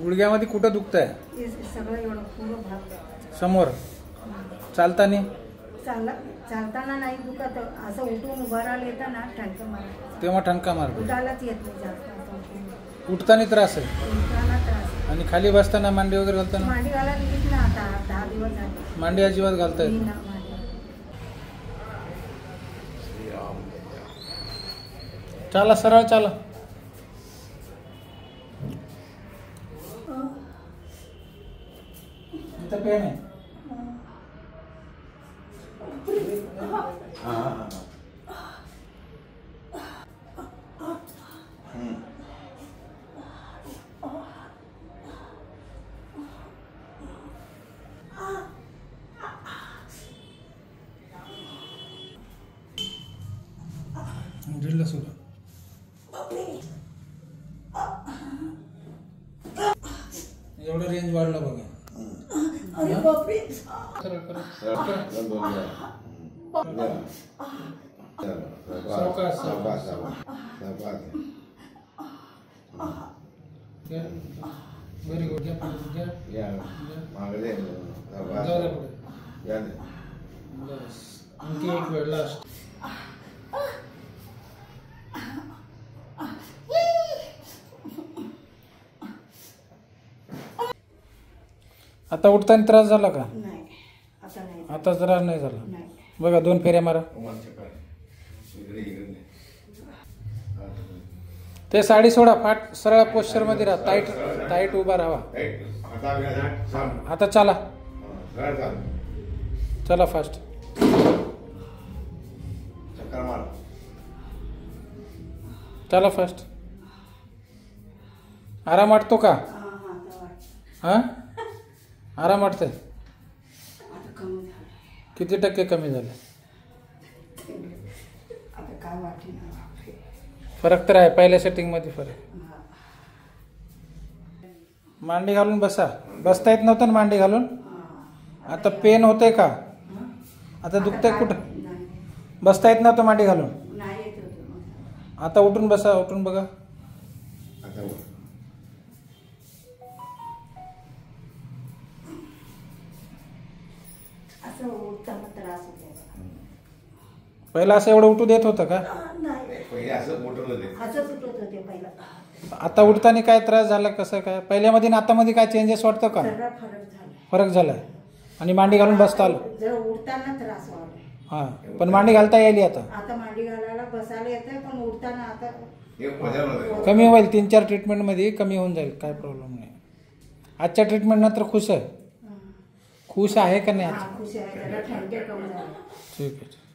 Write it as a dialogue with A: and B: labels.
A: गुडघ्यामध्ये कुठं दुखतंय?
B: सगळं एवढं पूर्ण भाग
A: समोर. चालताना
B: चालताना नाही दुखत, असं उठून उभं राहिलं येतं ना ठणका मारतो
A: तेव्हा ठणका मारतो.
B: उठायलाच येत नाही जास्त.
A: उठताना त्रास आहे
B: उठताना त्रास.
A: आणि खाली बसताना मांडी वगैरे घालताना?
B: मांडी घालायला नीट ना आता 10 दिवस झाले.
A: मांडी अजिबात घालता येत नाही. चला सरळ चला. इथं पेन आहे. ड्रिल सुरू. एवढं रेंज वाढलं बघा.
B: अरे बापरे.
A: सरळ करा. सावकाश सावकाश. Very good. घ्या जाऊ द्या पुढे. बस आणखी एक वेळ लास्ट. आता उठताना त्रास झाला का?
B: नाही आता नाही.
A: आता त्रास नाही झाला.
B: नाही.
A: बघा 2 फेऱ्या मारा. ते साडी सोडा. पाठ सरळ पोस्चर मध्ये राहा. टाईट टाईट उभा राहा. आता चला. चला फास्ट. चला फास्ट. आराम वाटतो का? हा आराम वाटतंय? किती टक्के कमी झाले? फरक तर आहे. पहिल्या सेटिंग मध्ये फरक. मांडी घालून बसा. बसता येत नव्हतं ना मांडी घालून? आता पेन होतंय का? आता दुखतंय कुठं? बसता येत नव्हतं मांडी घालून? आता उठून बसा. उठून बघा. पहिला असं एवढं उठू देत होतं का? आता उठताना काय त्रास झाला? कसं काय? पहिल्यामध्ये आणि आतामध्ये काय चेंजेस वाटतं का? फरक झालाय. आणि मांडी घालून बसता आलं?
B: उठताना त्रास वाटला.
A: हा पण मांडी घालता येईल आता?
B: आता मांडी घालायला बसायला येतं, पण उठताना आता
A: कमी होईल. 3-4 ट्रीटमेंट मध्ये कमी होऊन जाईल. काय प्रॉब्लेम नाही. आजच्या ट्रीटमेंट नंतर खुश आहे? खुश आहे का नाही?
B: खुश आहे. त्याला ठणके कमी झाले.
A: ठीक आहे.